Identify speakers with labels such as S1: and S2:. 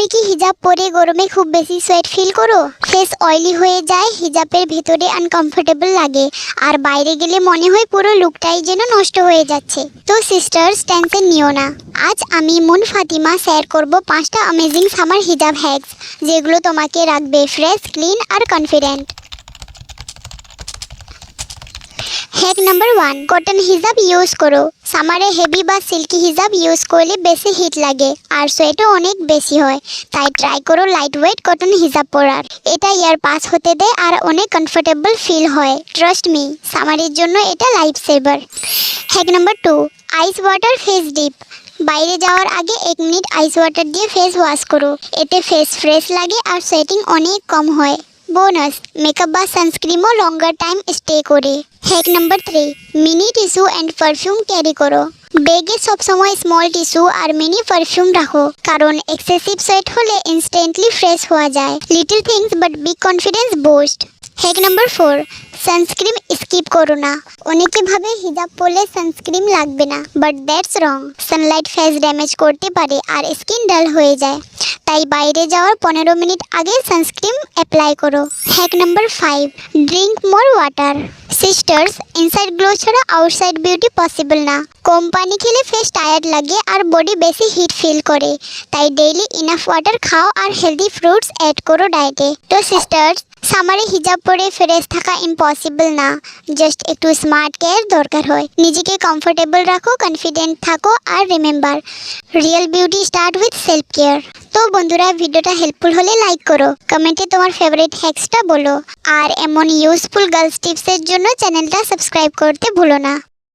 S1: তুমি কি হিজাব পরে গরমে খুব বেশি সোয়েট ফিল করো? ফেস অয়েলি হয়ে যায়, হিজাবের ভেতরে আনকমফোর্টেবল লাগে, আর বাইরে গেলে মনে হয় পুরো লুকটাই যেন নষ্ট হয়ে যাচ্ছে। তো সিস্টার্স, টেনশন নিও না। আজ আমি মুন ফাতিমা শেয়ার করব 5টা অ্যামেজিং সামার হিজাব হ্যাকস, যেগুলো তোমাকে রাখবে fresh, clean are confident. Hack number 1, cotton হিজাব ইউজ করো। সামারে হেভি বা সিল্কি হিজাব ইউজ করলে বেশি হিট লাগে আর সোয়েটও অনেক বেশি হয়, তাই ট্রাই করো লাইট ওয়েট কটন হিজাব পরার। এটা ইয়ার পাস হতে দেয় আর অনেক কমফোর্টেবল ফিল হয়। ট্রাস্ট মি, সামারের জন্য এটা life saver. Hack number 2, ice water face dip. বাইরে যাওয়ার আগে 1 মিনিট আইস ওয়াটার দিয়ে ফেস ওয়াশ করো, এতে ফেস ফ্রেশ লাগে আর সোয়েটিং অনেক কম হয়। বোনাস, মেকআপ বা সানস্ক্রিমও লঙ্গার টাইম স্টে করে। Hack number 3, mini tissue and perfume carry করো। ব্যাগে সবসময় স্মল টিস্যু আর মিনি পারফিউম রাখো, কারণ এক্সেসিভ সোয়েট হলে ইনস্ট্যান্টলি ফ্রেশ হওয়া যায়। Little things but big confidence boost. Hack number 4, sunscreen skip করো না। অনেকে ভাবে হিজাব পরলে সানস্ক্রিন লাগবে না, but that's wrong. Sunlight face damage করতে পারে আর স্কিন ডাল হয়ে যায়, তাই বাইরে যাওয়ার 15 মিনিট আগে সানস্ক্রিন অ্যাপ্লাই করো। হ্যাক নাম্বার 5, ড্রিঙ্ক মোর ওয়াটার। সিস্টার্স, ইনসাইড গ্লো ছাড়া আউটসাইড বিউটি পসিবল না। কম পানি খেলে ফেস টায়ার্ড লাগে আর বডি বেশি হিট ফিল করে, তাই ডেইলি ইনাফ ওয়াটার খাও আর হেলদি ফ্রুটস অ্যাড করো ডায়েটে। তো সিস্টার্স, সামারে হিজাব পরে ফ্রেশ থাকা ইম্পসিবল না, জাস্ট একটু স্মার্ট কেয়ার দরকার হয়। নিজেকে কমফোর্টেবল রাখো, কনফিডেন্ট থাকো আর remember, real beauty start with self care. তো বন্ধুরা, ভিডিওটা হেল্পফুল হলে লাইক করো, কমেন্টে তোমার ফেভারিট হ্যাকসটা বলো, আর এমন ইউজফুল গার্লস টিপসের জন্য চ্যানেলটা সাবস্ক্রাইব করতে ভুলো না।